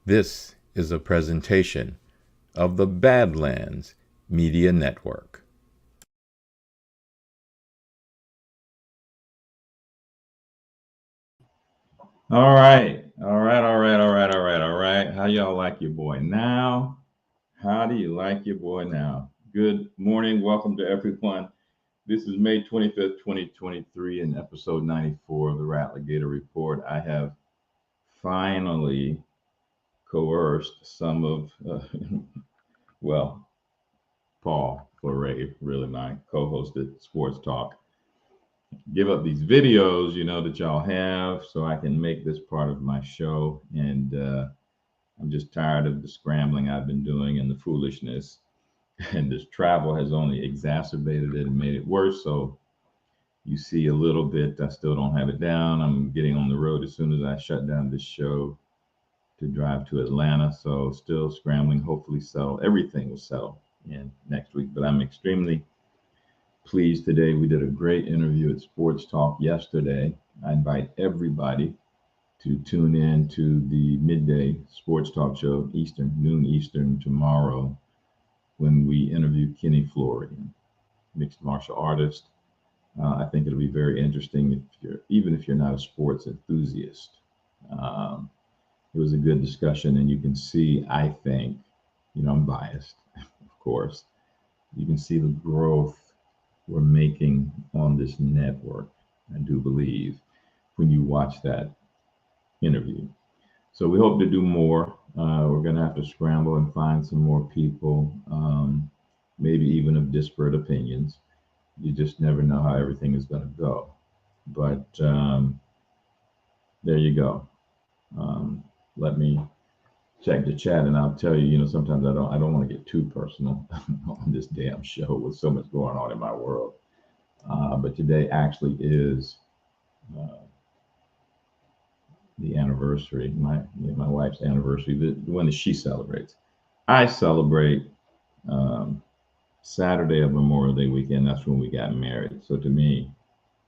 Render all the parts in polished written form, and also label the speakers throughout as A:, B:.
A: This is a presentation of the Badlands Media Network.
B: All right. How y'all like your boy now? How do you like your boy now? Good morning. Welcome to everyone. This is May 25th, 2023, and episode 94 of the Rattlegator Report. I have finally coerced some of, well, Paul Fleury, really my co host at Sports Talk, give up these videos, that y'all have so I can make this part of my show. And I'm just tired of the scrambling I've been doing and the foolishness. And this travel has only exacerbated it and made it worse. So you see a little bit. I still don't have it down. I'm getting on the road as soon as I shut down this show to drive to Atlanta. So still scrambling. Hopefully, everything will settle in next week. But I'm extremely pleased today. We did a great interview at Sports Talk yesterday. I invite everybody to tune in to the midday sports talk show, noon Eastern tomorrow, when we interview Kenny Florian, mixed martial artist. I think it'll be very interesting even if you're not a sports enthusiast. Um, it was a good discussion, and you can see, I think, I'm biased, of course. You can see the growth we're making on this network. I do believe when you watch that interview. So we hope to do more. We're going to have to scramble and find some more people, maybe even of disparate opinions. You just never know how everything is going to go. But there you go. Um, Let me check the chat, and I'll tell you. Sometimes I don't want to get too personal on this damn show with so much going on in my world. But today actually is uh, the anniversary, my wife's anniversary, the one that she celebrates. I celebrate um, Saturday of Memorial Day weekend. That's when we got married. So to me,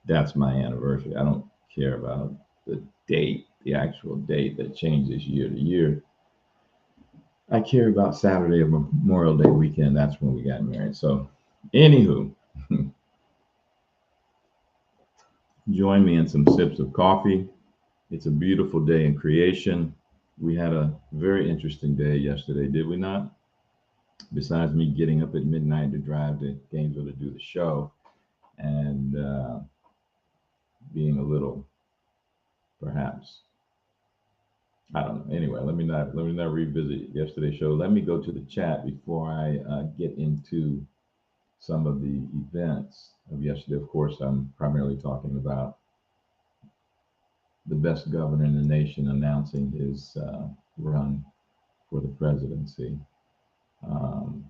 B: that's my anniversary. I don't care about the date, the actual date that changes year to year. I care about Saturday of Memorial Day weekend. That's when we got married. So, anywho, join me in some sips of coffee. It's a beautiful day in creation. We had a very interesting day yesterday, did we not? Besides me getting up at midnight to drive to Gainesville to do the show and being a little, perhaps, I don't know. Anyway, let me not revisit yesterday's show. Let me go to the chat before I get into some of the events of yesterday. Of course, I'm primarily talking about the best governor in the nation announcing his run for the presidency. Um,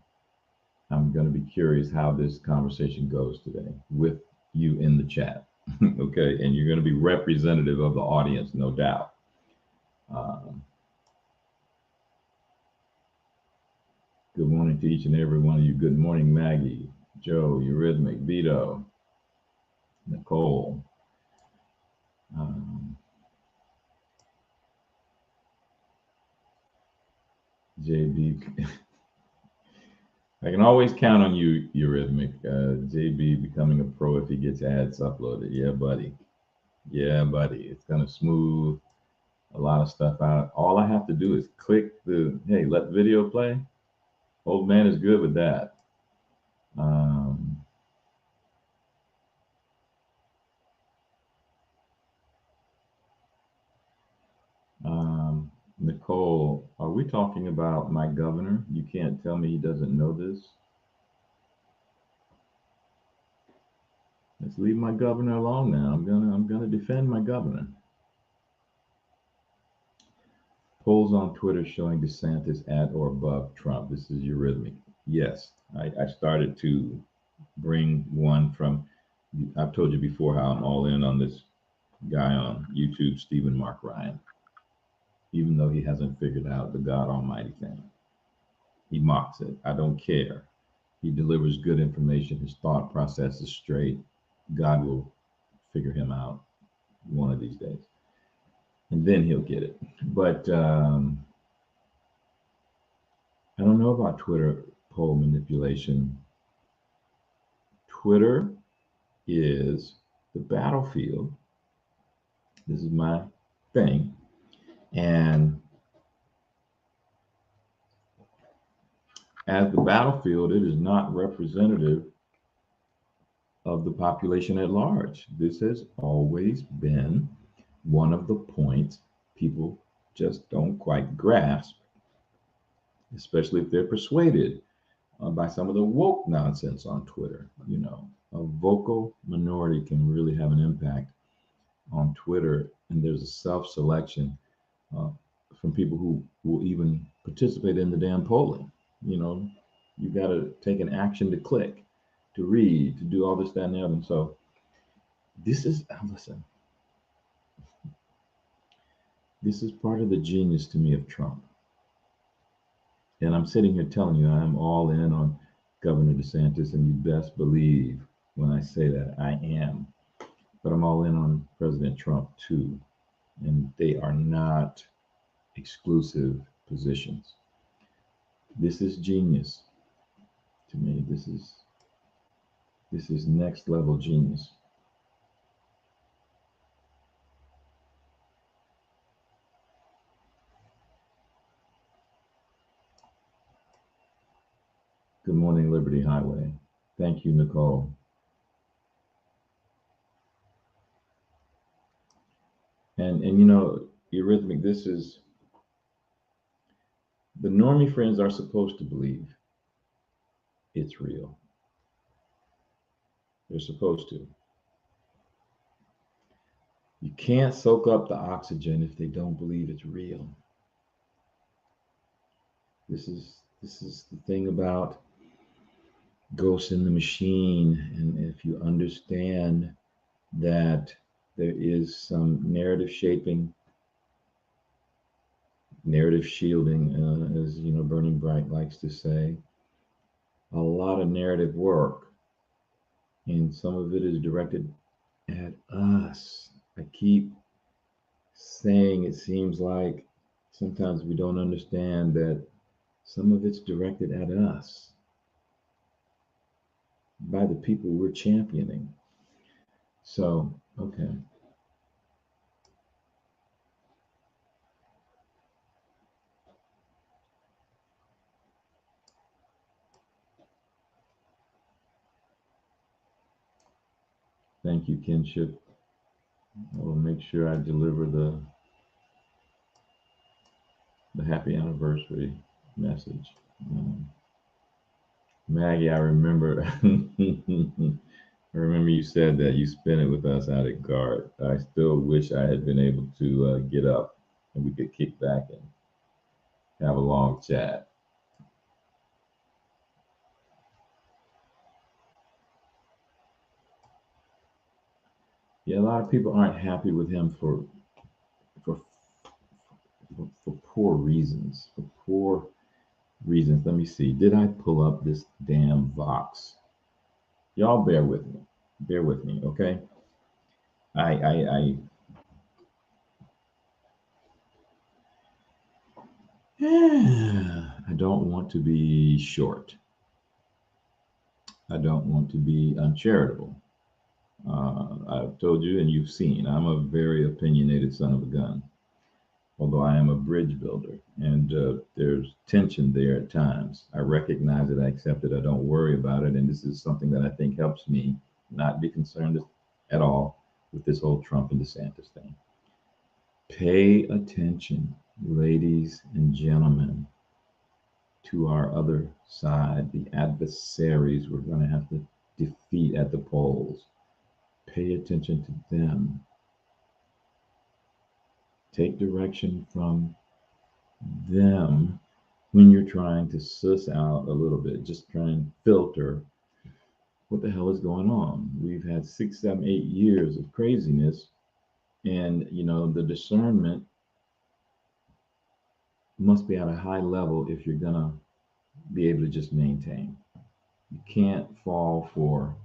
B: I'm going to be curious how this conversation goes today with you in the chat. Okay, and you're going to be representative of the audience, no doubt. Um, Good morning to each and every one of you. Good morning, Maggie, Joe, Eurythmic, Vito, Nicole, um, JB. I can always count on you, Eurythmic. JB becoming a pro if he gets ads uploaded. Yeah, buddy. Yeah, buddy. It's going to smooth a lot of stuff out. All I have to do is click hey, let video play. Old man is good with that. Um, Nicole, are we talking about my governor? You can't tell me he doesn't know this. Let's leave my governor alone now. I'm gonna defend my governor. Polls on Twitter showing DeSantis at or above Trump. This is Eurythmic. Yes, I started to bring one from. I've told you before how I'm all in on this guy on YouTube, Stephen Mark Ryan. Even though he hasn't figured out the God Almighty thing, he mocks it. I don't care. He delivers good information. His thought process is straight. God will figure him out one of these days, and then he'll get it. But I don't know about Twitter poll manipulation. Twitter is the battlefield. This is my thing. And as the battlefield, it is not representative of the population at large. This has always been one of the points people just don't quite grasp, especially if they're persuaded by some of the woke nonsense on Twitter. You know, a vocal minority can really have an impact on Twitter, and there's a self-selection from people who will even participate in the damn polling. You know, you got to take an action to click, to read, to do all this, that, and the other. And so this is, listen, this is part of the genius to me of Trump. And I'm sitting here telling you I'm all in on Governor DeSantis, and you best believe when I say that I am. But I'm all in on President Trump too. And they are not exclusive positions. This is genius to me. This is next level genius. Good morning, Liberty Highway. Thank you, Nicole. And you know, Eurythmic, this is the normie friends are supposed to believe it's real. They're supposed to. You can't soak up the oxygen if they don't believe it's real. This is the thing about Ghost in the Machine, and if you understand that there is some narrative shaping, narrative shielding, as you know, Burning Bright likes to say, a lot of narrative work, and some of it is directed at us. I keep saying it seems like sometimes we don't understand that some of it's directed at us by the people we're championing. So, okay. Thank you, Kinship. I will make sure I deliver the happy anniversary message. Maggie, I remember I remember you said that you spent it with us out at Guard. I still wish I had been able to get up and we could kick back and have a long chat. Yeah, a lot of people aren't happy with him for poor reasons. For poor reasons. Let me see. Did I pull up this damn Vox? Y'all bear with me. Bear with me, okay? I don't want to be short. I don't want to be uncharitable. I've told you and you've seen, I'm a very opinionated son of a gun, although I am a bridge builder, and there's tension there at times. I recognize it, I accept it, I don't worry about it, and this is something that I think helps me not be concerned at all with this whole Trump and DeSantis thing. Pay attention, ladies and gentlemen, to our other side, the adversaries we're going to have to defeat at the polls. Pay attention to them. Take direction from them when you're trying to suss out a little bit. Just try and filter what the hell is going on. We've had 6, 7, 8 years of craziness, and you know, the discernment must be at a high level if you're gonna be able to just maintain. You can't fall for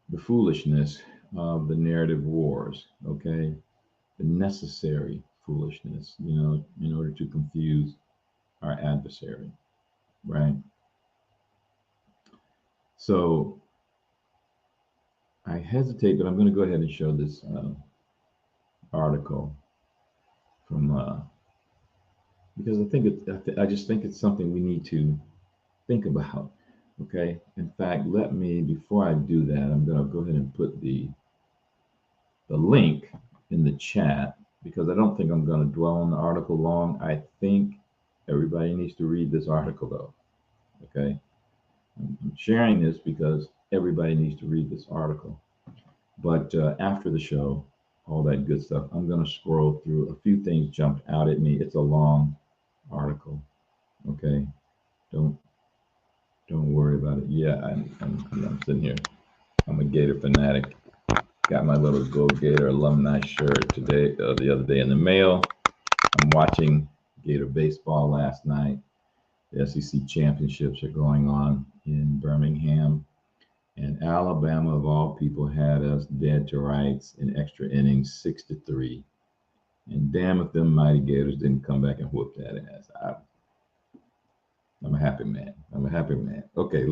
B: the foolishness of the narrative wars, okay? The necessary foolishness, you know, in order to confuse our adversary. right? So I hesitate, but I'm going to go ahead and show this article from because I just think it's something we need to think about. Okay. In fact, before I do that, I'm going to go ahead and put the link in the chat because I don't think I'm going to dwell on the article long. I think everybody needs to read this article though. Okay. I'm sharing this because everybody needs to read this article. But after the show, all that good stuff, I'm going to scroll through. A few things jumped out at me. It's a long article. Okay. Don't worry about it. Yeah, I'm sitting here. I'm a Gator fanatic. Got my little Go Gator alumni shirt the other day in the mail. I'm watching Gator baseball last night. The SEC championships are going on in Birmingham. And Alabama, of all people, had us dead to rights in extra innings, 6-3. And damn if them mighty Gators didn't come back and whoop that ass. I'm a happy man. I'm a happy man. Okay,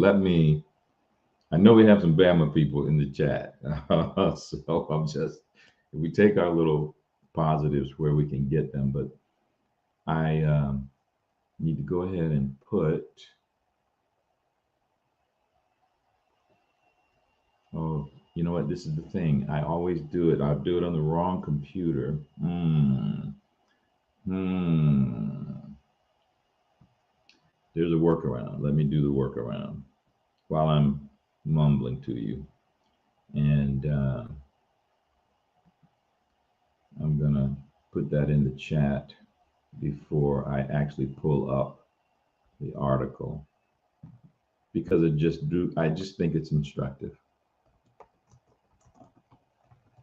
B: I know we have some Bama people in the chat. So if we take our little positives where we can get them, but I need to go ahead and put, oh, you know what? This is the thing. I always do it. I'll do it on the wrong computer. There's a workaround. Let me do the workaround while I'm mumbling to you. And I'm going to put that in the chat before I actually pull up the article because I just think it's instructive.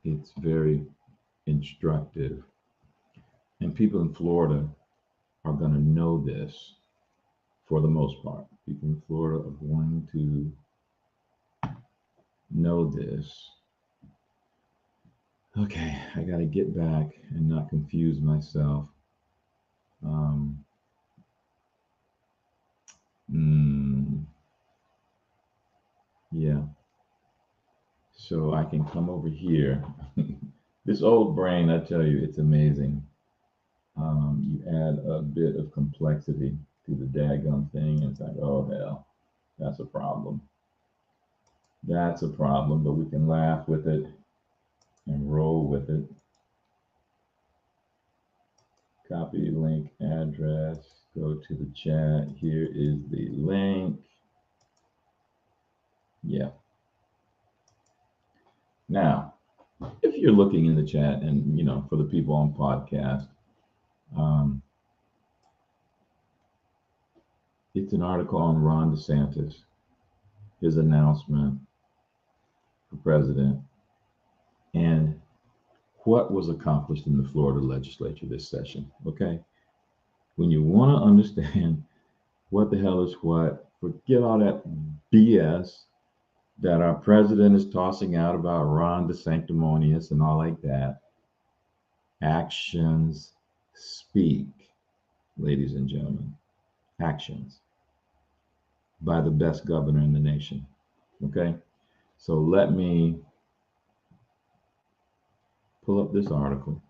B: It's very instructive. And people in Florida are going to know this for the most part. People in Florida are going to know this. Okay, I got to get back and not confuse myself. Yeah. So I can come over here. This old brain, I tell you, it's amazing. You add a bit of complexity to the daggone thing, and it's like, oh hell, that's a problem. That's a problem, but we can laugh with it and roll with it. Copy link address, go to the chat. Here is the link. Yeah. Now, if you're looking in the chat and, for the people on podcast, it's an article on Ron DeSantis, his announcement for president, and what was accomplished in the Florida legislature this session. Okay. When you want to understand what the hell is what, forget all that BS that our president is tossing out about Ron DeSanctimonious and all like that. Actions speak, ladies and gentlemen. Actions by the best governor in the nation. Okay, so let me pull up this article.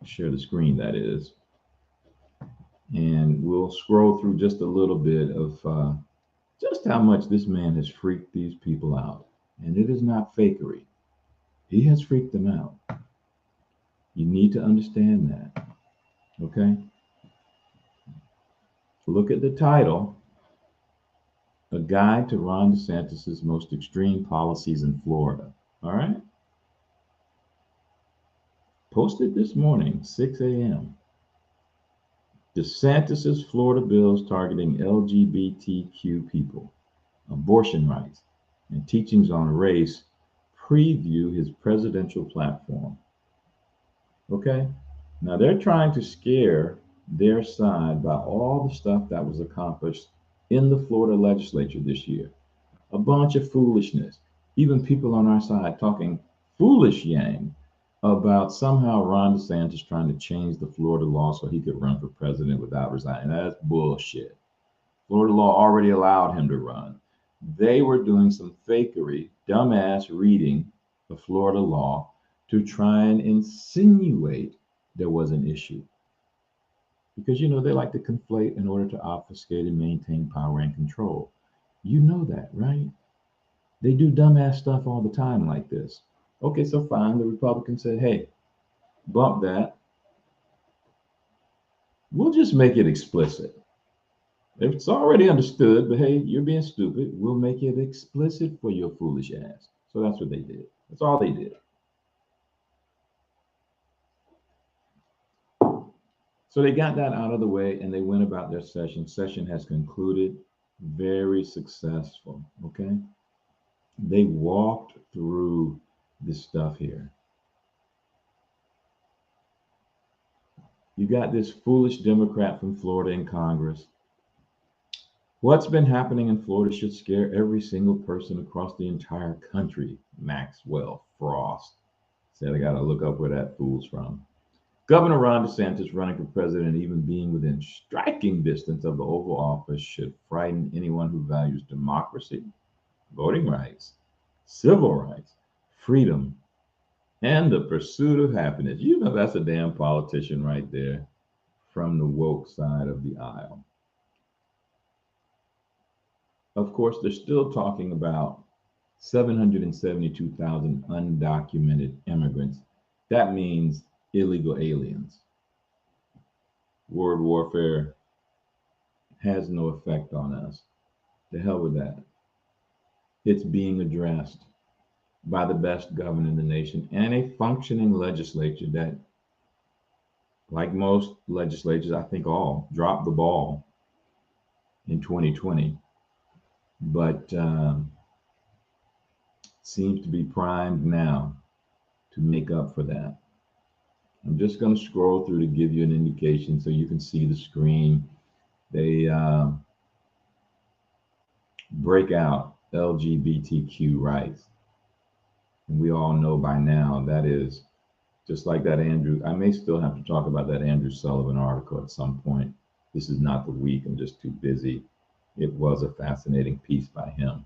B: Share the screen, that is, and we'll scroll through just a little bit of just how much this man has freaked these people out. And it is not fakery. He has freaked them out. You need to understand that. Okay? Look at the title, A Guide to Ron DeSantis' Most Extreme Policies in Florida. All right? Posted this morning, 6 a.m. DeSantis' Florida bills targeting LGBTQ people, abortion rights, and teachings on race preview his presidential platform. Okay? Now they're trying to scare their side by all the stuff that was accomplished in the Florida legislature this year. A bunch of foolishness. Even people on our side talking foolish yang about somehow Ron DeSantis trying to change the Florida law so he could run for president without resigning. That's bullshit. Florida law already allowed him to run. They were doing some fakery, dumbass reading of Florida law to try and insinuate there was an issue. Because, they like to conflate in order to obfuscate and maintain power and control. You know that, right? They do dumbass stuff all the time like this. Okay, so fine. The Republicans said, hey, bump that. We'll just make it explicit. If it's already understood, but hey, you're being stupid, we'll make it explicit for your foolish ass. So that's what they did. That's all they did. So they got that out of the way and they went about their session. Session has concluded, very successful. Okay. They walked through this stuff here. You got this foolish Democrat from Florida in Congress. What's been happening in Florida should scare every single person across the entire country, Maxwell Frost said. I got to look up where that fool's from. Governor Ron DeSantis running for president, even being within striking distance of the Oval Office, should frighten anyone who values democracy, voting rights, civil rights, freedom, and the pursuit of happiness. That's a damn politician right there from the woke side of the aisle. Of course, they're still talking about 772,000 undocumented immigrants. That means illegal aliens. Word warfare has no effect on us. The hell with that. It's being addressed by the best governor in the nation and a functioning legislature that, like most legislatures, I think all dropped the ball in 2020, but seems to be primed now to make up for that. I'm just going to scroll through to give you an indication so you can see the screen. They break out LGBTQ rights. And we all know by now that is just like that Andrew. I may still have to talk about that Andrew Sullivan article at some point. This is not the week. I'm just too busy. It was a fascinating piece by him.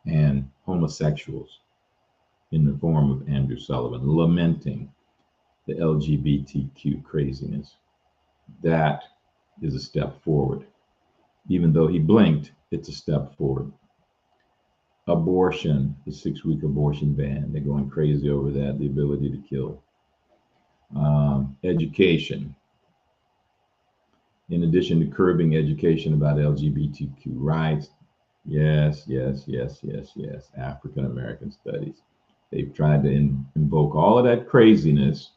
B: And homosexuals in the form of Andrew Sullivan lamenting the LGBTQ craziness. That is a step forward. Even though he blinked, it's a step forward. Abortion, the 6-week abortion ban, they're going crazy over that, the ability to kill. Education. In addition to curbing education about LGBTQ rights, yes, African American studies. They've tried to invoke all of that craziness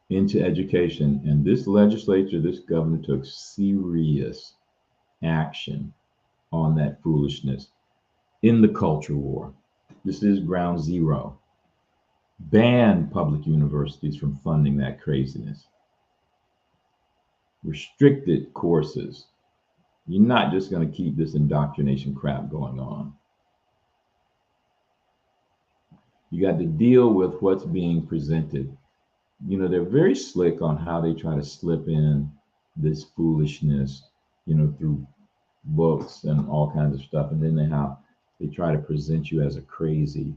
B: into education. And this legislature, this governor took serious action on that foolishness in the culture war. This is ground zero. Ban public universities from funding that craziness. Restricted courses. You're not just going to keep this indoctrination crap going on. You got to deal with what's being presented. They're very slick on how they try to slip in this foolishness, through books and all kinds of stuff. And then they try to present you as a crazy,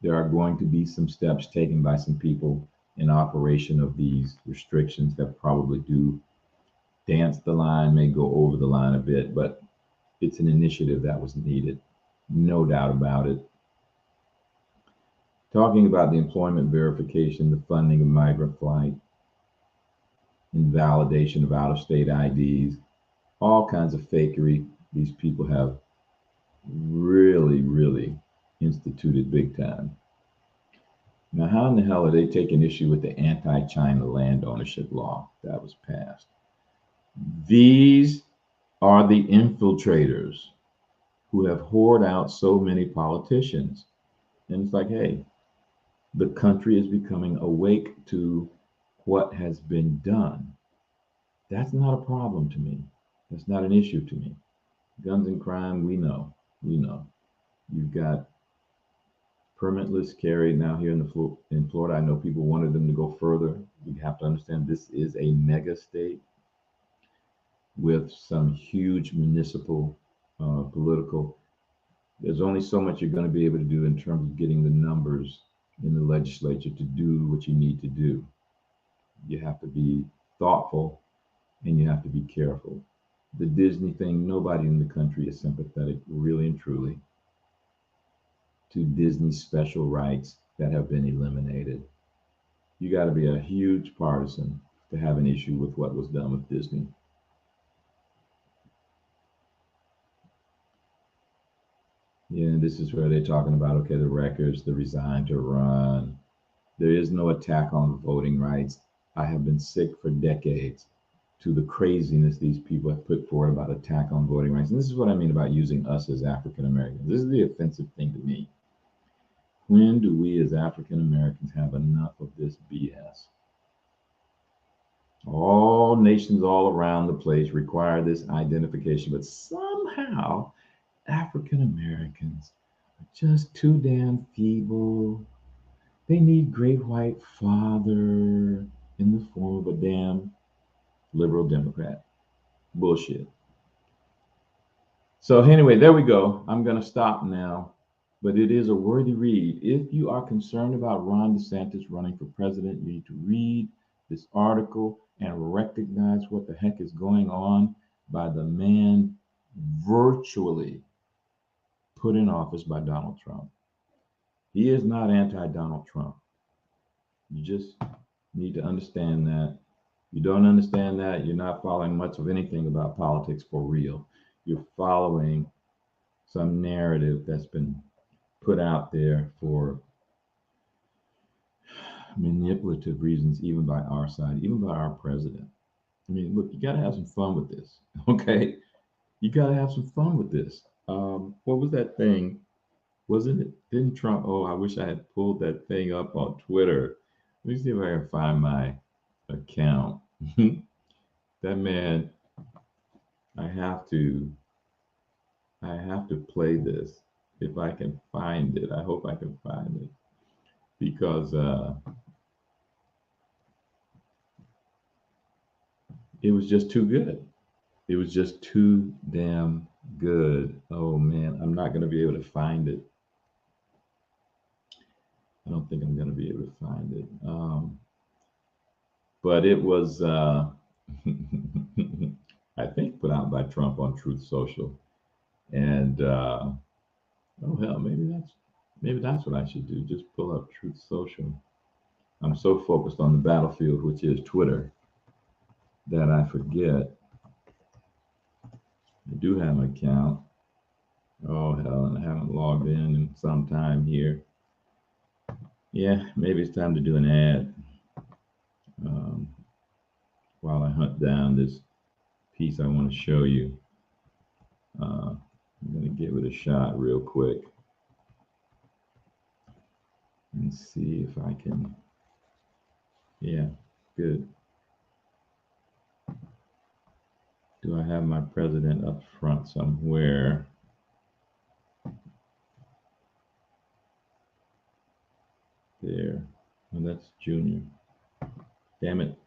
B: there are going to be some steps taken by some people in operation of these restrictions that probably do dance the line, may go over the line a bit, but it's an initiative that was needed, no doubt about it. Talking about the employment verification, the funding of migrant flight, invalidation of out-of-state IDs, all kinds of fakery these people have really instituted big time. Now, how in the hell are they taking issue with the anti-China land ownership law that was passed? These are the infiltrators who have whored out so many politicians. And it's like, hey, the country is becoming awake to what has been done. That's not a problem to me. That's not an issue to me. Guns and crime, we know. You've got permitless carry now here in Florida. I know people wanted them to go further. You have to understand this is a mega state with some huge municipal political. There's only so much you're going to be able to do in terms of getting the numbers in the legislature to do what you need to do. You have to be thoughtful and you have to be careful. The Disney thing, nobody in the country is sympathetic, really and truly, to Disney's special rights that have been eliminated. You got to be a huge partisan to have an issue with what was done with Disney. Yeah, and this is where they're talking about, okay, the records, the resign to run. There is no attack on voting rights. I have been sick for decades to the craziness these people have put forward about attack on voting rights. And this is what I mean about using us as African Americans. This is the offensive thing to me. When do we as African Americans have enough of this BS? All nations all around the place require this identification, but somehow African Americans are just too damn feeble. They need great white father in the form of a damn liberal Democrat. Bullshit. So anyway, there we go. I'm going to stop now, but it is a worthy read. If you are concerned about Ron DeSantis running for president, you need to read this article and recognize what the heck is going on by the man virtually put in office by Donald Trump. He is not anti-Donald Trump. You just need to understand that. You don't understand that, you're not following much of anything about politics for real. You're following some narrative that's been put out there for manipulative reasons, even by our side, even by our president. I mean, look, you got to have some fun with this, okay? You got to have some fun with this. What was that thing? Wasn't it? Didn't Trump? Oh, I wish I had pulled that thing up on Twitter. Let me see if I can find my account. That man, I have to play this if I can find it. I hope I can find it because it was just too good. It was just too damn good. Oh man, I'm not going to be able to find it. I don't think I'm going to be able to find it. But it was, I think, put out by Trump on Truth Social. And oh hell, maybe that's what I should do. Just pull up Truth Social. I'm so focused on the battlefield, which is Twitter, that I forget. I do have an account. Oh hell, and I haven't logged in some time here. Yeah, maybe it's time to do an ad while I hunt down this piece I want to show you. I'm going to give it a shot real quick and see if I can. Yeah, good. Do I have my president up front somewhere? There. Oh, that's Junior. Damn it.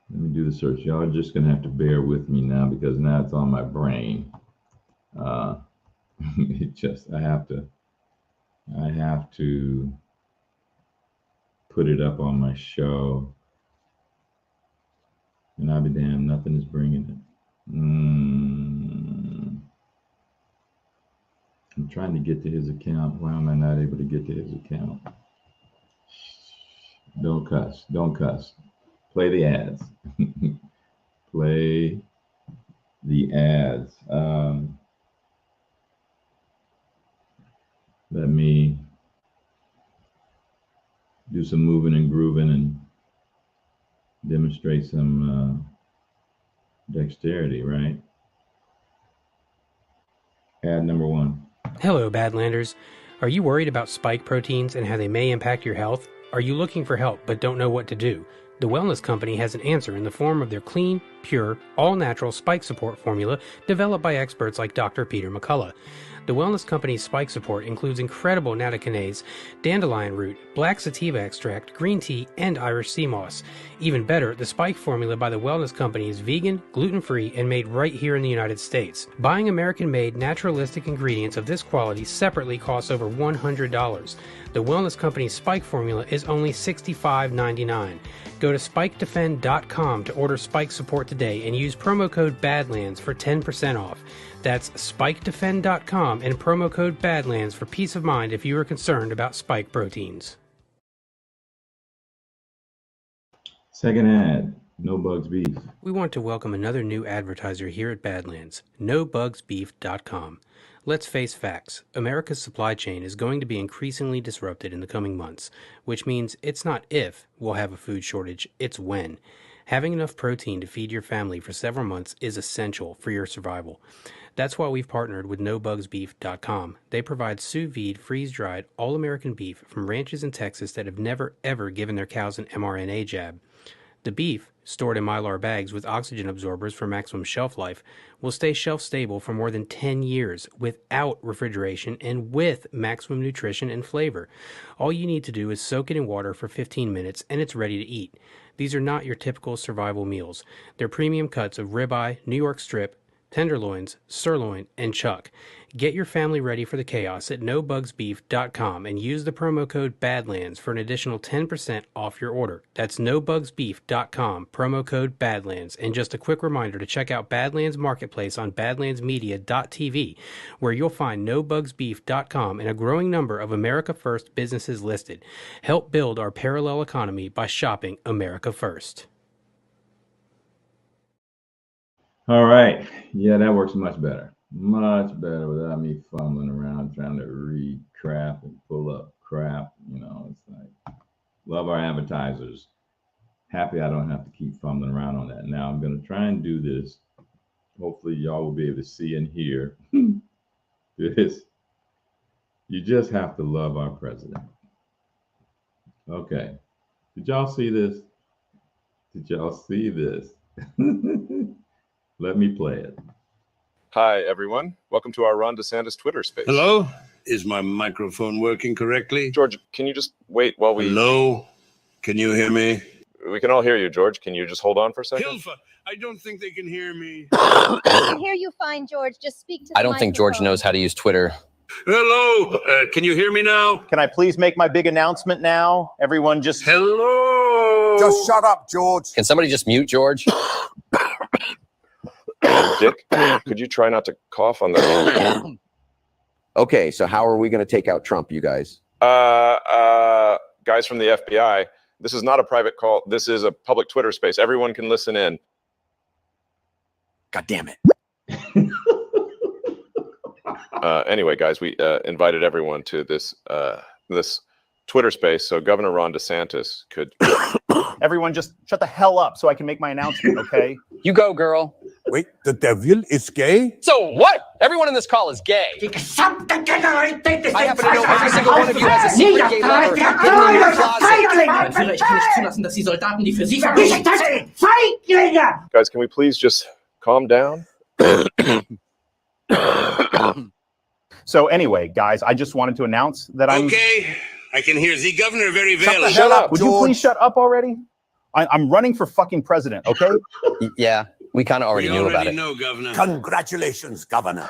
B: Let me do the search. Y'all are just going to have to bear with me now because now it's on my brain. It just, I have to put it up on my show. And I'll be damned, nothing is bringing it. I'm trying to get to his account. Why am I not able to get to his account? Don't cuss. Don't cuss. Play the ads. Play the ads. Let me do some moving and grooving and demonstrate some dexterity, right? Ad number 1.
C: Hello, Badlanders. Are you worried about spike proteins and how they may impact your health? Are you looking for help but don't know what to do? The Wellness Company has an answer in the form of their clean, pure, all-natural spike support formula developed by experts like Dr. Peter McCullough. The Wellness Company's spike support includes incredible nattokinase, dandelion root, black sativa extract, green tea, and Irish sea moss. Even better, the spike formula by the Wellness Company is vegan, gluten-free, and made right here in the United States. Buying American-made, naturalistic ingredients of this quality separately costs over $100. The Wellness Company's spike formula is only $65.99. Go to spikedefend.com to order spike support today and use promo code BADLANDS for 10% off. That's spikedefend.com and promo code BADLANDS for peace of mind if you are concerned about spike proteins.
B: Second ad, No Bugs Beef.
C: We want to welcome another new advertiser here at Badlands, NoBugsBeef.com. Let's face facts. America's supply chain is going to be increasingly disrupted in the coming months, which means it's not if we'll have a food shortage, it's when. Having enough protein to feed your family for several months is essential for your survival. That's why we've partnered with NoBugsBeef.com. They provide sous vide, freeze-dried, all-American beef from ranches in Texas that have never, ever given their cows an mRNA jab. The beef, stored in Mylar bags with oxygen absorbers for maximum shelf life, will stay shelf stable for more than 10 years without refrigeration and with maximum nutrition and flavor. All you need to do is soak it in water for 15 minutes and it's ready to eat. These are not your typical survival meals. They're premium cuts of ribeye, New York strip, tenderloins, sirloin, and chuck. Get your family ready for the chaos at nobugsbeef.com and use the promo code BADLANDS for an additional 10% off your order. That's nobugsbeef.com, promo code BADLANDS. And just a quick reminder to check out Badlands Marketplace on badlandsmedia.tv, where you'll find nobugsbeef.com and a growing number of America First businesses listed. Help build our parallel economy by shopping America First.
B: All right. Yeah, that works much better. Much better without me fumbling around trying to read crap and pull up crap. You know, it's like, love our advertisers. Happy I don't have to keep fumbling around on that. Now I'm going to try and do this. Hopefully y'all will be able to see and hear this. You just have to love our president. Okay. Did y'all see this? Did y'all see this? Let me play it.
D: Hi, everyone. Welcome to our Ron DeSantis Twitter space.
E: Hello? Is my microphone working correctly?
D: George, can you just wait while we...
E: Hello? Can you hear me?
D: We can all hear you, George. Can you just hold on for a second?
E: Hilfa, I don't think they can hear me.
F: I can hear you fine, George. Just speak to the
G: I don't think George knows how to use Twitter.
E: Hello? Can you hear me now?
H: Can I please make my big announcement now? Everyone just...
E: Hello?
I: Just shut up, George.
G: Can somebody just mute George?
D: Dick, could you try not to cough on the...
I: Okay, so how are we going to take out Trump, you guys?
D: Guys from the FBI, this is not a private call. This is a public Twitter space. Everyone can listen in.
I: God damn it.
D: Anyway, guys, we invited everyone to this this Twitter space so Governor Ron DeSantis could...
H: Everyone just shut the hell up so I can make my announcement, okay?
G: You go, girl.
I: Wait, the devil is gay?
G: So what? Everyone in this call is gay. I happen to know every single one of you has a secret gay lover hidden in your closet.
J: Führer, ich kann nicht zulassen, dass die Soldaten, die für Sie verbringen.
D: Guys, can we please just calm down?
H: So anyway, guys, I just wanted to announce that I'm...
E: Okay, I can hear the governor very well.
I: Shut up,
H: Would you please shut up already? I'm running for fucking president, okay?
G: Yeah, we kind of already knew about it.
E: know, Governor.
I: Congratulations, Governor.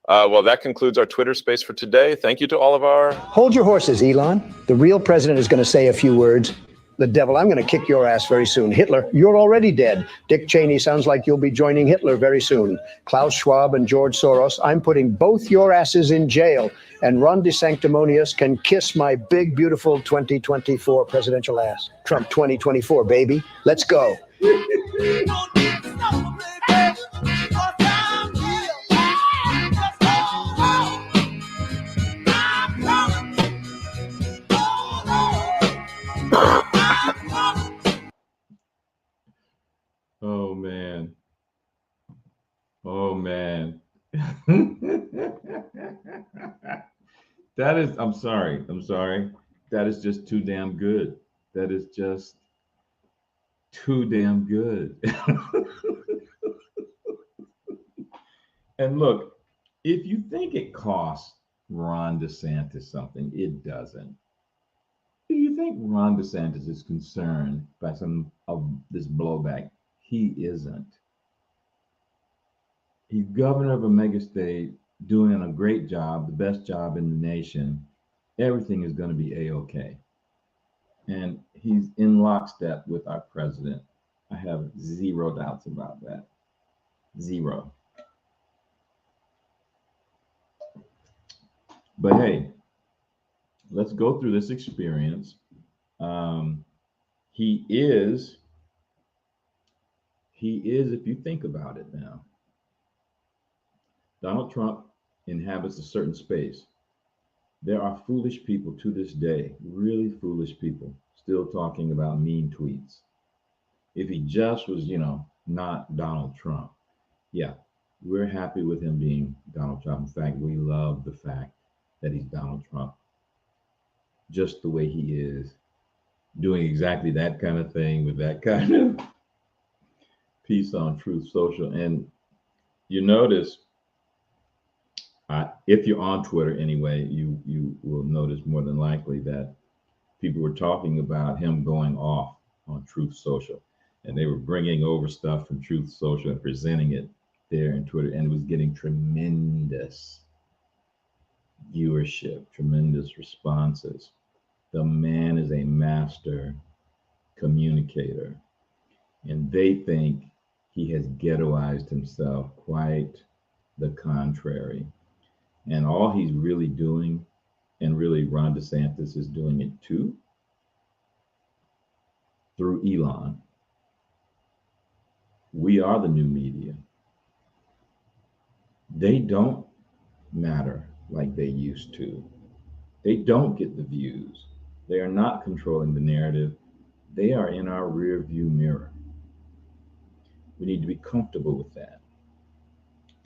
D: Well, that concludes our Twitter space for today. Thank you to all of our...
K: Hold your horses, Elon. The real president is going to say a few words. The devil, I'm going to kick your ass very soon. Hitler, you're already dead. Dick Cheney sounds like you'll be joining Hitler very soon. Klaus Schwab and George Soros, I'm putting both your asses in jail. And Ron DeSanctimonious can kiss my big, beautiful 2024 presidential ass. Trump 2024, baby. Let's go.
B: Oh, man. Oh, man. That is, I'm sorry. That is just too damn good. that is just too damn good. And look, if you think it costs Ron DeSantis something, it doesn't. Do you think Ron DeSantis is concerned by some of this blowback? He isn't. He's governor of a mega state, doing a great job, the best job in the nation. Everything is going to be A-OK. And he's in lockstep with our president. I have zero doubts about that. Zero. But hey, let's go through this experience. He is, if you think about it now, Donald Trump inhabits a certain space. There are foolish people to this day, really foolish people, still talking about mean tweets. If he just was, not Donald Trump, yeah, we're happy with him being Donald Trump. In fact, we love the fact that he's Donald Trump, just the way he is, doing exactly that kind of thing with that kind of piece on Truth Social. And you notice, if you're on Twitter anyway, you will notice more than likely that people were talking about him going off on Truth Social, and they were bringing over stuff from Truth Social and presenting it there in Twitter, and it was getting tremendous viewership, tremendous responses. The man is a master communicator, and they think he has ghettoized himself. Quite the contrary. And all he's really doing, and really Ron DeSantis is doing it too, through Elon. We are the new media. They don't matter like they used to. They don't get the views. They are not controlling the narrative. They are in our rear view mirror. We need to be comfortable with that.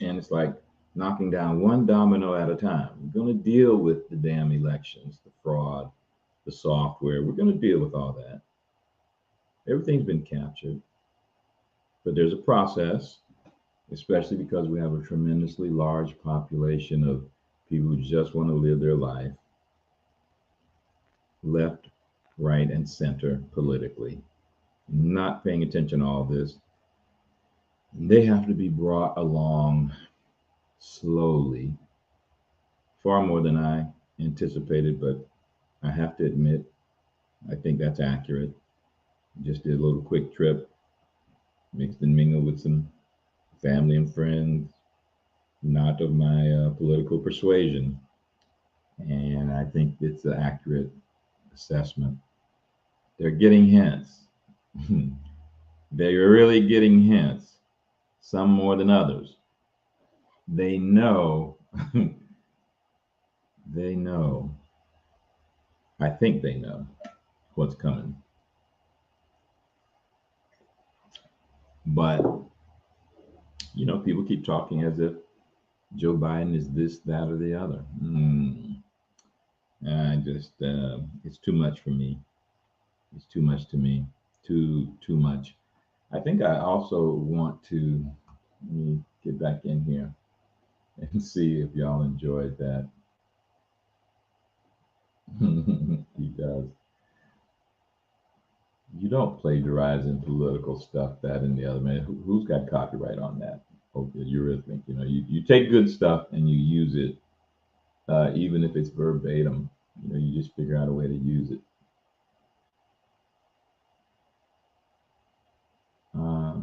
B: And it's like knocking down one domino at a time. We're going to deal with the damn elections, the fraud, the software. We're going to deal with all that. Everything's been captured. But there's a process, especially because we have a tremendously large population of people who just want to live their life, left, right, and center politically, not paying attention to all this. They have to be brought along slowly, far more than I anticipated, but I have to admit, I think that's accurate. Just did a little quick trip, mixed and mingled with some family and friends, not of my political persuasion. And I think it's an accurate assessment. They're getting hints. They're really getting hints, some more than others. They know, they know, I think they know what's coming. But, people keep talking as if Joe Biden is this, that, or the other. It's too much for me. It's too much to me. Too much. I think I also want to get back in here and see if y'all enjoyed that. Because you don't plagiarize in political stuff, that and the other. Man, who's got copyright on that? Okay, Eurythmic. You take good stuff and you use it, even if it's verbatim. You just figure out a way to use it.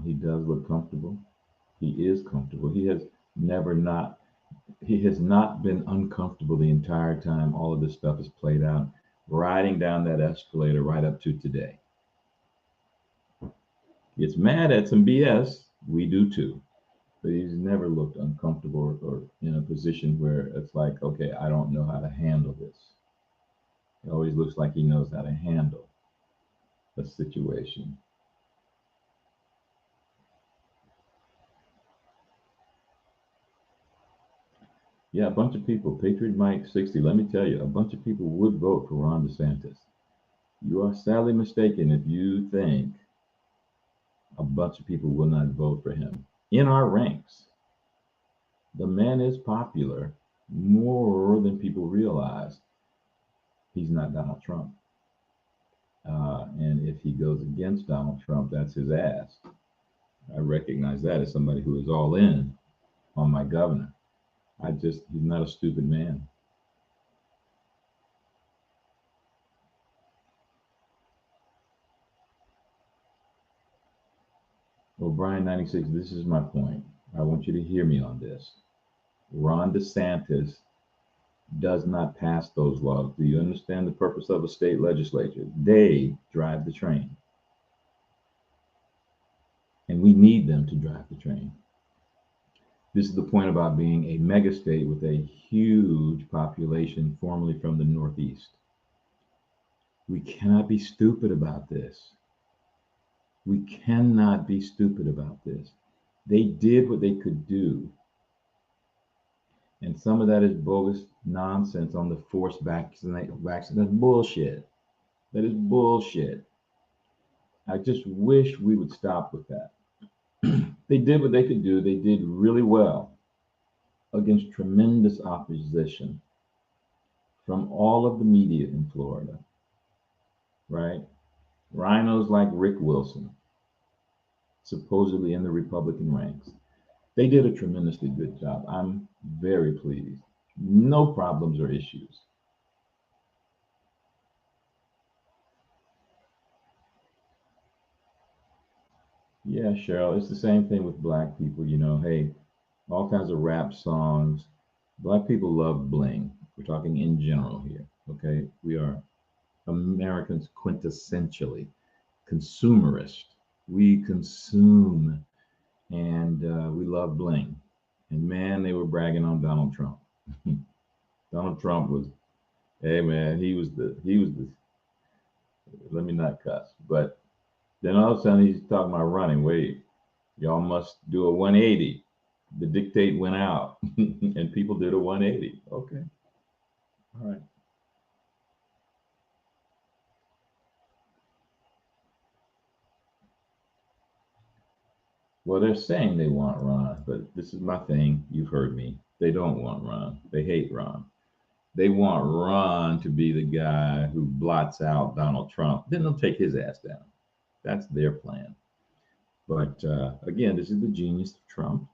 B: He does look comfortable. He is comfortable. He has not been uncomfortable the entire time all of this stuff is played out, riding down that escalator right up to today. Gets mad at some BS. We do too. But he's never looked uncomfortable or in a position where it's like, okay, I don't know how to handle this. He always looks like he knows how to handle a situation. Yeah, a bunch of people, Patriot Mike 60, let me tell you, a bunch of people would vote for Ron DeSantis. You are sadly mistaken if you think a bunch of people will not vote for him. In our ranks, the man is popular more than people realize. He's not Donald Trump. And if he goes against Donald Trump, that's his ass. I recognize that as somebody who is all in on my governor. He's not a stupid man. O'Brien 96, this is my point. I want you to hear me on this. Ron DeSantis does not pass those laws. Do you understand the purpose of a state legislature? They drive the train. And we need them to drive the train. This is the point about being a mega state with a huge population formerly from the Northeast. We cannot be stupid about this. We cannot be stupid about this. They did what they could do. And some of that is bogus nonsense on the forced vaccination. That's bullshit. That is bullshit. I just wish we would stop with that. They did what they could do. They did really well against tremendous opposition from all of the media in Florida, right? Rhinos like Rick Wilson, supposedly in the Republican ranks. They did a tremendously good job. I'm very pleased. No problems or issues. Yeah, Cheryl, it's the same thing with black people. You know, hey, all kinds of rap songs. Black people love bling. We're talking in general here, okay? We are Americans quintessentially consumerist. We consume, and we love bling. And man, they were bragging on Donald Trump. Donald Trump was, hey man, he was the, let me not cuss, but then all of a sudden he's talking about running. Wait, y'all must do a 180. The dictate went out and people did a 180. Okay. All right. Well, they're saying they want Ron, but this is my thing. You've heard me. They don't want Ron. They hate Ron. They want Ron to be the guy who blots out Donald Trump. Then they'll take his ass down. That's their plan. But again, this is the genius of Trump.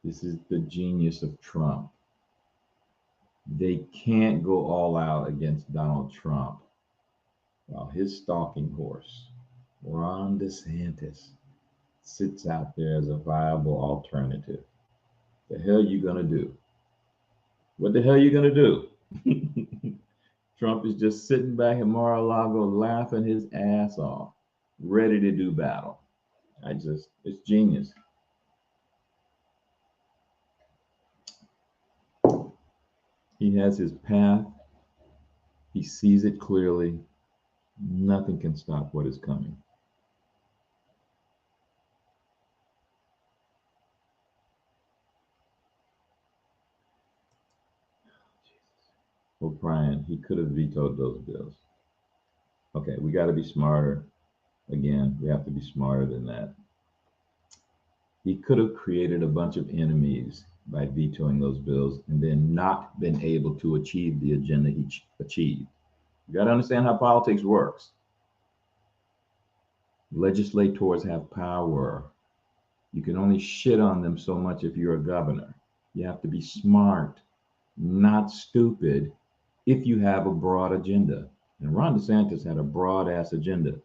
B: This is the genius of Trump. They can't go all out against Donald Trump while his stalking horse, Ron DeSantis, sits out there as a viable alternative. The hell you gonna do? What the hell you gonna do? Trump is just sitting back at Mar-a-Lago laughing his ass off, ready to do battle. It's genius. He has his path. He sees it clearly. Nothing can stop what is coming. O'Brien, he could have vetoed those bills. Okay, we got to be smarter. Again, we have to be smarter than that. He could have created a bunch of enemies by vetoing those bills and then not been able to achieve the agenda he achieved. You got to understand how politics works. Legislators have power. You can only shit on them so much if you're a governor. You have to be smart, not stupid, if you have a broad agenda. And Ron DeSantis had a broad ass agenda.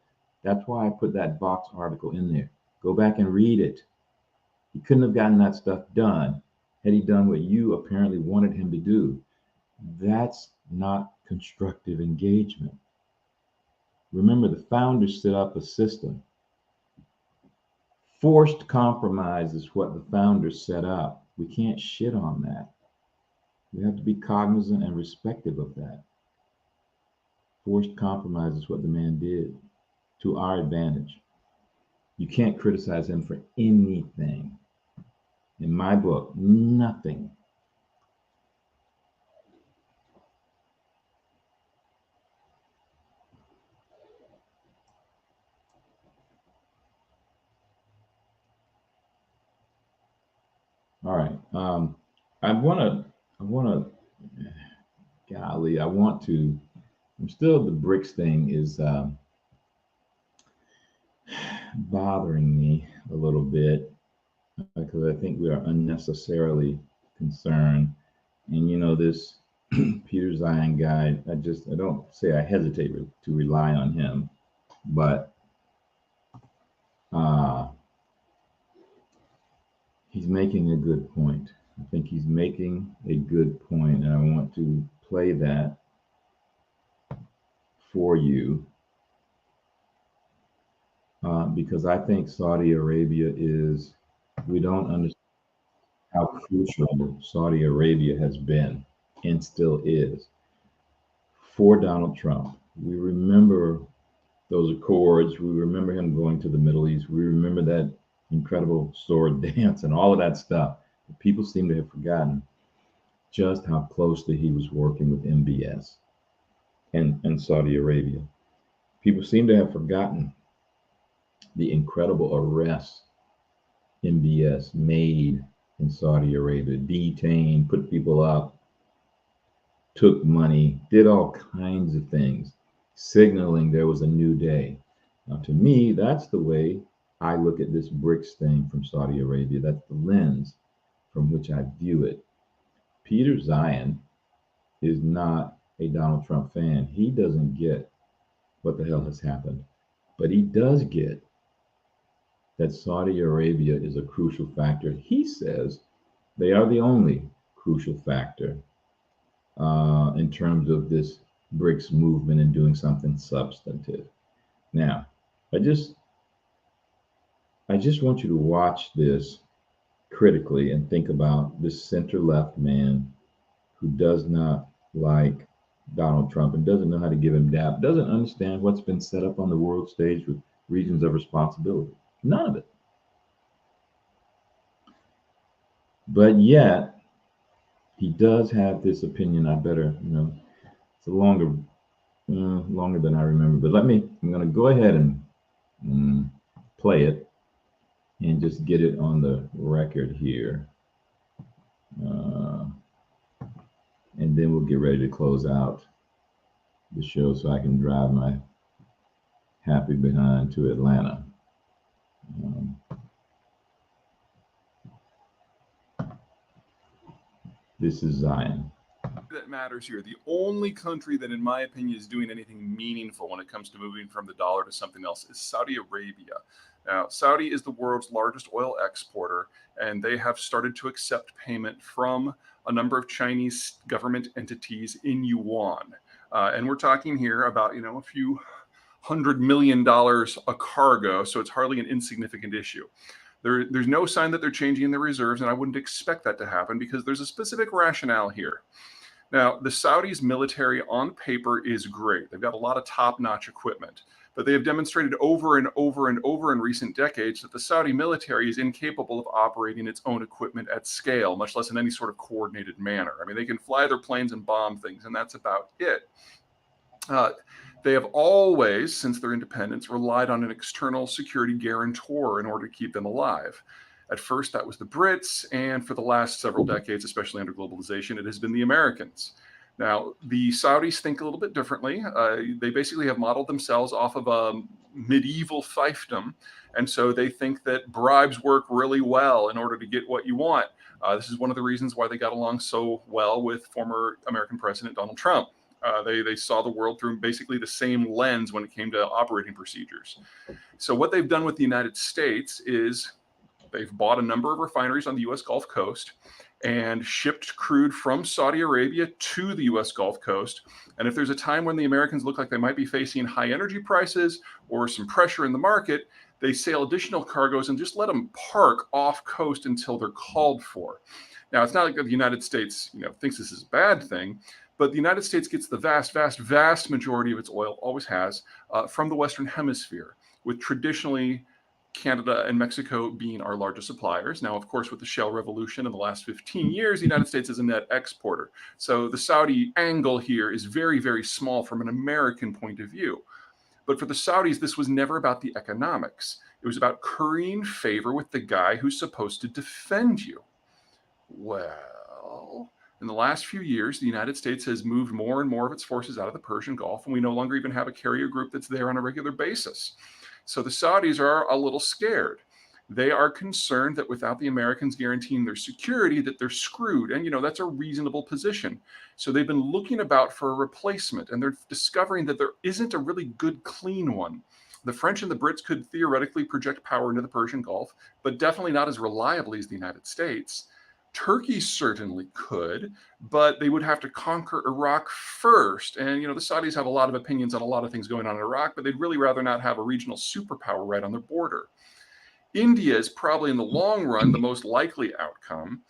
B: That's why I put that Vox article in there. Go back and read it. He couldn't have gotten that stuff done had he done what you apparently wanted him to do. That's not constructive engagement. Remember, the founders set up a system. Forced compromise is what the founders set up. We can't shit on that. We have to be cognizant and respectful of that. Forced compromise is what the man did to our advantage. You can't criticize him for anything. In my book, nothing. All right. I want to, golly, I'm still, the BRICS thing is bothering me a little bit because I think we are unnecessarily concerned. And, you know, this Peter Zion guy, I don't say I hesitate to rely on him, but he's making a good point. I think he's making a good point, and I want to play that for you because I think Saudi Arabia we don't understand how crucial Saudi Arabia has been and still is for Donald Trump. We remember those accords. We remember him going to the Middle East. We remember that incredible sword dance and all of that stuff. People seem to have forgotten just how closely he was working with MBS and Saudi Arabia. People seem to have forgotten the incredible arrests MBS made in Saudi Arabia, detained, put people up, took money, did all kinds of things, signaling there was a new day. Now, to me, that's the way I look at this BRICS thing from Saudi Arabia. That's the lens from which I view it. Peter Zion is not a Donald Trump fan. He doesn't get what the hell has happened, but he does get that Saudi Arabia is a crucial factor. He says they are the only crucial factor in terms of this BRICS movement and doing something substantive. Now, I just want you to watch this critically and think about this center-left man who does not like Donald Trump and doesn't know how to give him dap, doesn't understand what's been set up on the world stage with regions of responsibility. None of it. But yet, he does have this opinion. I better, it's a longer than I remember. But I'm going to go ahead and play it and just get it on the record here. And then we'll get ready to close out the show so I can drive my happy behind to Atlanta. This is Zion.
L: That matters here. The only country that, in my opinion, is doing anything meaningful when it comes to moving from the dollar to something else is Saudi Arabia. Now, Saudi is the world's largest oil exporter, and they have started to accept payment from a number of Chinese government entities in yuan. And we're talking here about, a few $100 million a cargo, so it's hardly an insignificant issue. There's no sign that they're changing their reserves, and I wouldn't expect that to happen because there's a specific rationale here. Now, the Saudis' military on paper is great. They've got a lot of top-notch equipment, but they have demonstrated over and over and over in recent decades that the Saudi military is incapable of operating its own equipment at scale, much less in any sort of coordinated manner. I mean, they can fly their planes and bomb things, and that's about it. They have always, since their independence, relied on an external security guarantor in order to keep them alive. At first, that was the Brits, and for the last several decades, especially under globalization, it has been the Americans. Now, the Saudis think a little bit differently. They basically have modeled themselves off of medieval fiefdom, and so they think that bribes work really well in order to get what you want. This is one of the reasons why they got along so well with former American President Donald Trump. They saw the world through basically the same lens when it came to operating procedures. So what they've done with the United States is they've bought a number of refineries on the U.S. Gulf Coast and shipped crude from Saudi Arabia to the U.S. Gulf Coast. And if there's a time when the Americans look like they might be facing high energy prices or some pressure in the market, they sail additional cargoes and just let them park off coast until they're called for. Now, it's not like the United States, thinks this is a bad thing, but the United States gets the vast, vast, vast majority of its oil, always has, from the Western Hemisphere, with traditionally Canada and Mexico being our largest suppliers. Now, of course, with the shale revolution in the last 15 years, the United States is a net exporter. So the Saudi angle here is very, very small from an American point of view. But for the Saudis, this was never about the economics. It was about currying favor with the guy who's supposed to defend you. Well, in the last few years, the United States has moved more and more of its forces out of the Persian Gulf, and we no longer even have a carrier group that's there on a regular basis. So the Saudis are a little scared. They are concerned that without the Americans guaranteeing their security, that they're screwed. And, that's a reasonable position. So they've been looking about for a replacement, and they're discovering that there isn't a really good, clean one. The French and the Brits could theoretically project power into the Persian Gulf, but definitely not as reliably as the United States. Turkey certainly could, but they would have to conquer Iraq first. And, the Saudis have a lot of opinions on a lot of things going on in Iraq, but they'd really rather not have a regional superpower right on their border. India is probably in the long run the most likely outcome,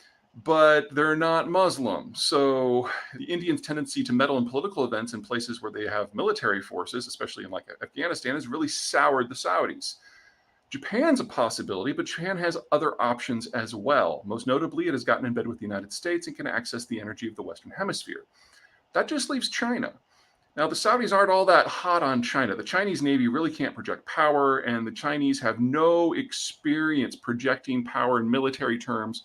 L: but they're not Muslim. So the Indians' tendency to meddle in political events in places where they have military forces, especially in like Afghanistan, has really soured the Saudis. Japan's a possibility, but Japan has other options as well. Most notably, it has gotten in bed with the United States and can access the energy of the Western Hemisphere. That just leaves China. Now, the Saudis aren't all that hot on China. The Chinese Navy really can't project power, and the Chinese have no experience projecting power in military terms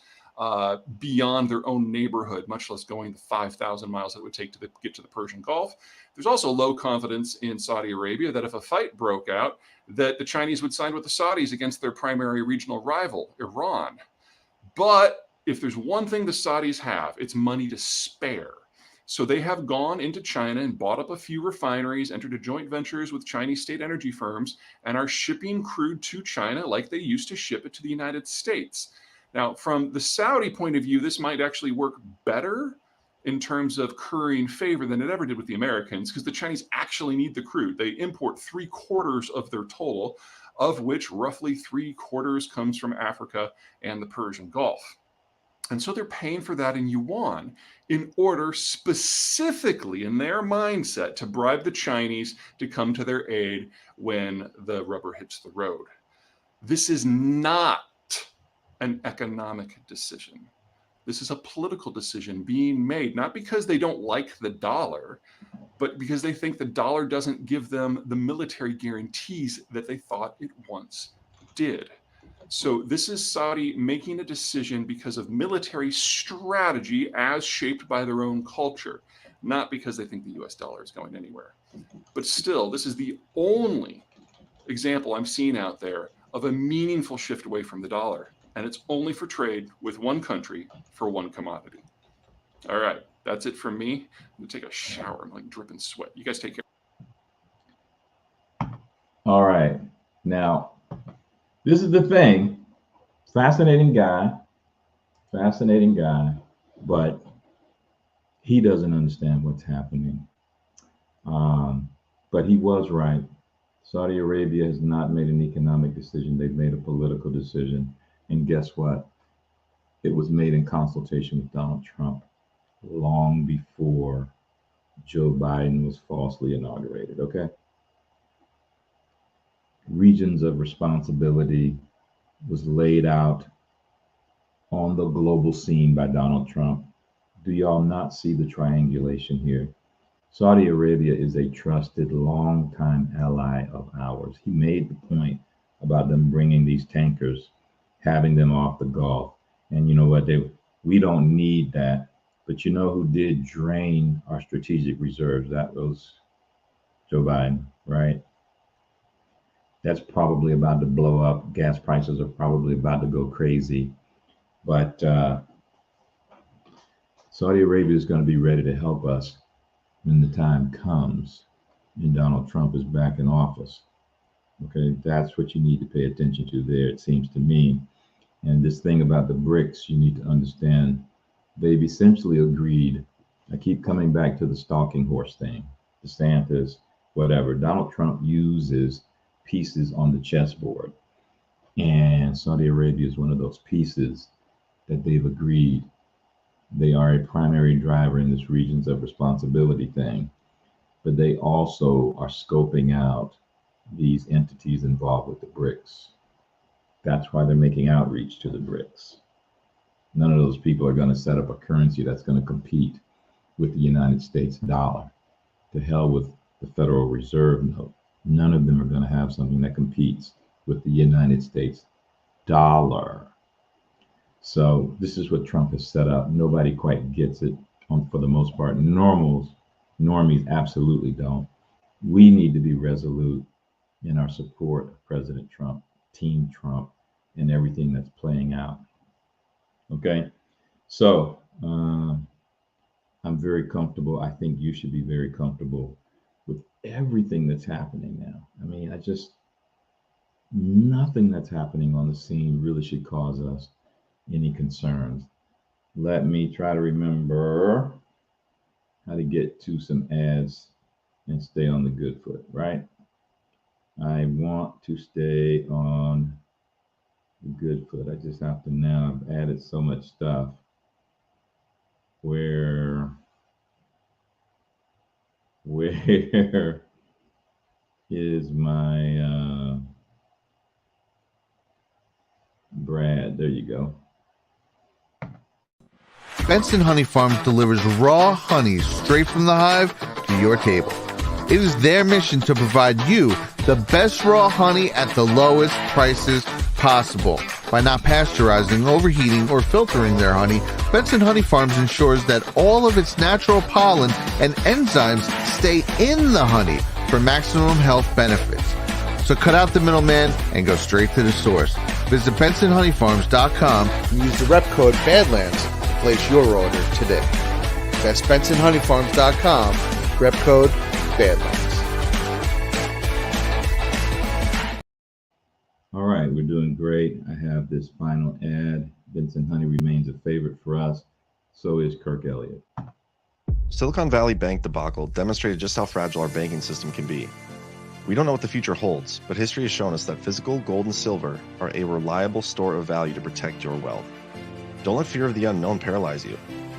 L: beyond their own neighborhood, much less going the 5,000 miles it would take to get to the Persian Gulf. There's also low confidence in Saudi Arabia that if a fight broke out, that the Chinese would side with the Saudis against their primary regional rival, Iran. But if there's one thing the Saudis have, it's money to spare. So they have gone into China and bought up a few refineries, entered into joint ventures with Chinese state energy firms, and are shipping crude to China like they used to ship it to the United States. Now, from the Saudi point of view, this might actually work better in terms of currying favor than it ever did with the Americans, because the Chinese actually need the crude. They import 3/4 of their total, of which roughly 3/4 comes from Africa and the Persian Gulf. And so they're paying for that in yuan in order specifically in their mindset to bribe the Chinese to come to their aid when the rubber hits the road. This is not an economic decision. This is a political decision being made, not because they don't like the dollar, but because they think the dollar doesn't give them the military guarantees that they thought it once did. So this is Saudi making a decision because of military strategy as shaped by their own culture, not because they think the US dollar is going anywhere. But still, this is the only example I'm seeing out there of a meaningful shift away from the dollar. And it's only for trade with one country for one commodity. All right, that's it from me. I'm gonna take a shower. I'm like dripping sweat. You guys take care.
B: All right. Now, this is the thing. Fascinating guy, but he doesn't understand what's happening. But he was right. Saudi Arabia has not made an economic decision. They've made a political decision. And guess what? It was made in consultation with Donald Trump long before Joe Biden was falsely inaugurated, okay? Regions of responsibility was laid out on the global scene by Donald Trump. Do y'all not see the triangulation here? Saudi Arabia is a trusted, longtime ally of ours. He made the point about them bringing these tankers, having them off the Gulf. And you know what? We don't need that. But you know who did drain our strategic reserves? That was Joe Biden, right? That's probably about to blow up. Gas prices are probably about to go crazy. But Saudi Arabia is going to be ready to help us when the time comes and Donald Trump is back in office. Okay, that's what you need to pay attention to there, it seems to me. And this thing about the BRICS, you need to understand, they've essentially agreed. I keep coming back to the stalking horse thing, DeSantis, whatever. Donald Trump uses pieces on the chessboard. And Saudi Arabia is one of those pieces that they've agreed. They are a primary driver in this regions of responsibility thing, but they also are scoping out these entities involved with the BRICS. That's why they're making outreach to the BRICS. None of those people are going to set up a currency that's going to compete with the United States dollar. To hell with the Federal Reserve note. None of them are going to have something that competes with the United States dollar. So this is what Trump has set up. Nobody quite gets it for the most part. Normies absolutely don't. We need to be resolute in our support of President Trump, Team Trump, and everything that's playing out. Okay, so I'm very comfortable. I think you should be very comfortable with everything that's happening now. I mean, nothing that's happening on the scene really should cause us any concerns. Let me try to remember how to get to some ads and stay on the good foot, right? I want to stay on the good foot. I just have to now, I've added so much stuff. Where is my Brad? There you go.
M: Benson Honey Farms delivers raw honey straight from the hive to your table. It is their mission to provide you the best raw honey at the lowest prices possible. By not pasteurizing, overheating, or filtering their honey, Benson Honey Farms ensures that all of its natural pollen and enzymes stay in the honey for maximum health benefits. So cut out the middleman and go straight to the source. Visit BensonHoneyFarms.com and use the rep code BADLANDS to place your order today. That's BensonHoneyFarms.com, rep code BADLANDS.
B: All right, we're doing great. I have this final ad. Benson Honey remains a favorite for us. So is Kirk Elliott.
N: Silicon Valley Bank debacle demonstrated just how fragile our banking system can be. We don't know what the future holds, but history has shown us that physical gold and silver are a reliable store of value to protect your wealth. Don't let fear of the unknown paralyze you.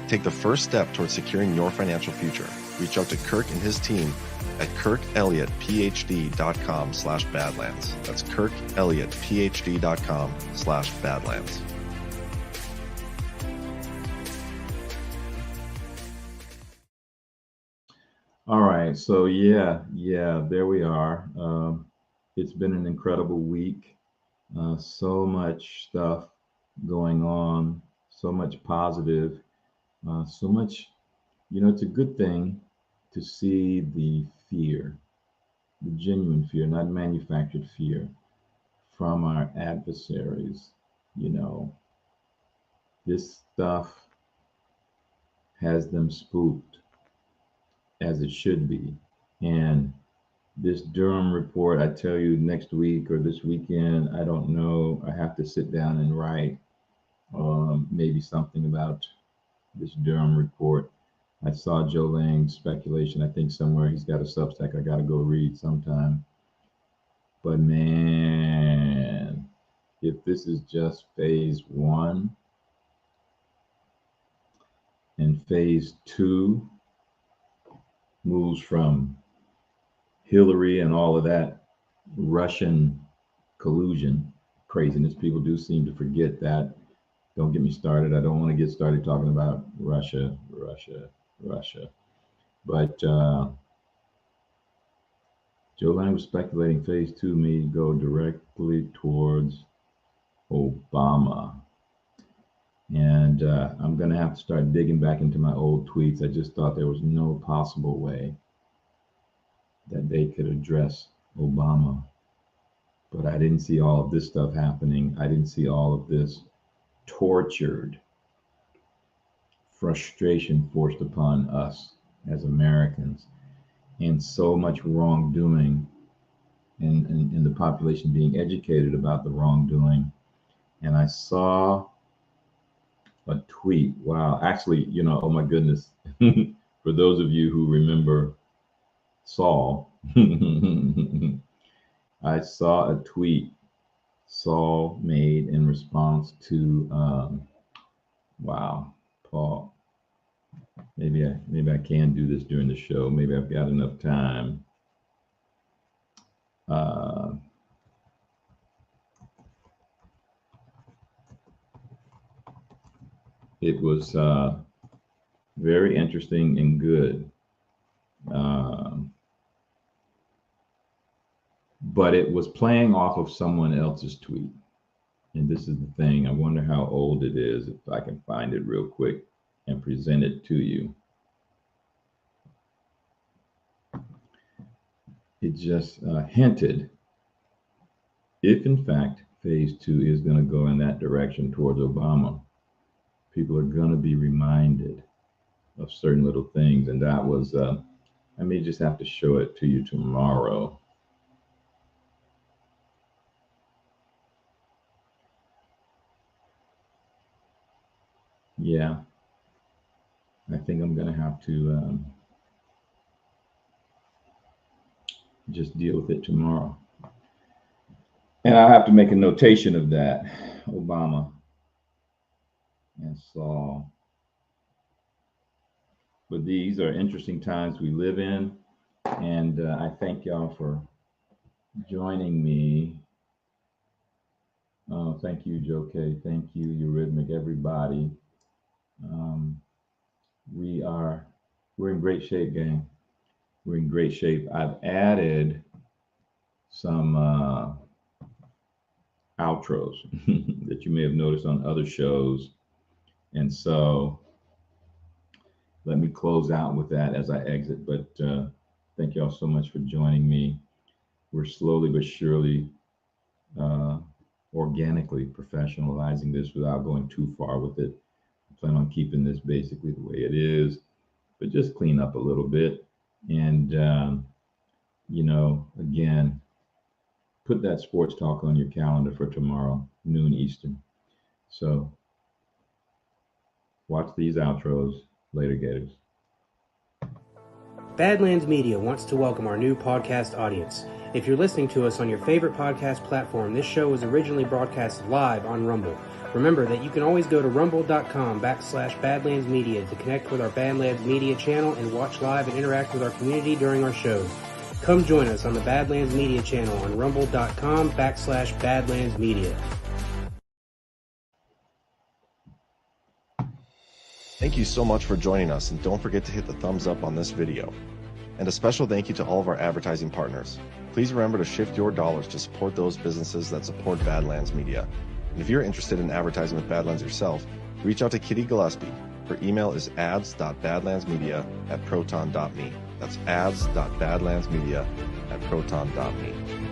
N: Take the first step towards securing your financial future. Reach out to Kirk and his team at KirkElliottPhD.com/Badlands. That's KirkElliottPhD.com/Badlands.
B: All right, so yeah, there we are. It's been an incredible week. So much stuff going on, so much positive, so much, it's a good thing to see the fear, the genuine fear, not manufactured fear, from our adversaries. This stuff has them spooked, as it should be. And this Durham report, I tell you, next week or this weekend, I don't know, I have to sit down and write maybe something about this Durham report. I saw Joe Lang's speculation. I think somewhere he's got a Substack I got to go read sometime. But man, if this is just phase 1 and phase 2 moves from Hillary and all of that Russian collusion craziness, people do seem to forget that. Don't get me started. I don't want to get started talking about Russia. But Joe Lang was speculating phase 2 may go directly towards Obama. And I'm going to have to start digging back into my old tweets. I just thought there was no possible way that they could address Obama. But I didn't see all of this stuff happening. I didn't see all of this tortured frustration forced upon us as Americans, and so much wrongdoing, and the population being educated about the wrongdoing. And I saw a tweet. Wow. Actually, oh my goodness. For those of you who remember Saul, I saw a tweet Saul made in response to, wow, Paul, maybe I can do this during the show. Maybe I've got enough time. It was very interesting and good. But it was playing off of someone else's tweet. And this is the thing. I wonder how old it is, if I can find it real quick and present it to you. It just hinted, if in fact phase 2 is going to go in that direction towards Obama, people are going to be reminded of certain little things. And that was, I may just have to show it to you tomorrow. Yeah, I think I'm going to have to just deal with it tomorrow. And I'll have to make a notation of that, Obama and Saul. But these are interesting times we live in. And I thank y'all for joining me. Oh, thank you, Joe K. Thank you, Eurythmic, everybody. We're in great shape, gang. We're in great shape. I've added some outros that you may have noticed on other shows. And so let me close out with that as I exit. But thank y'all so much for joining me. We're slowly but surely organically professionalizing this without going too far with it. I plan on keeping this basically the way it is, but just clean up a little bit. And, you know, again, put that sports talk on your calendar for tomorrow, noon Eastern. So watch these outros. Later, Gators.
C: Badlands Media wants to welcome our new podcast audience. If you're listening to us on your favorite podcast platform, this show was originally broadcast live on Rumble. Remember that you can always go to rumble.com/Badlands Media to connect with our Badlands Media channel and watch live and interact with our community during our shows. Come join us on the Badlands Media channel on rumble.com/Badlands Media.
N: Thank you so much for joining us, and don't forget to hit the thumbs up on this video. And a special thank you to all of our advertising partners. Please remember to shift your dollars to support those businesses that support Badlands Media. And if you're interested in advertising with Badlands yourself, reach out to Kitty Gillespie. Her email is ads.badlandsmedia@proton.me. That's ads.badlandsmedia@proton.me.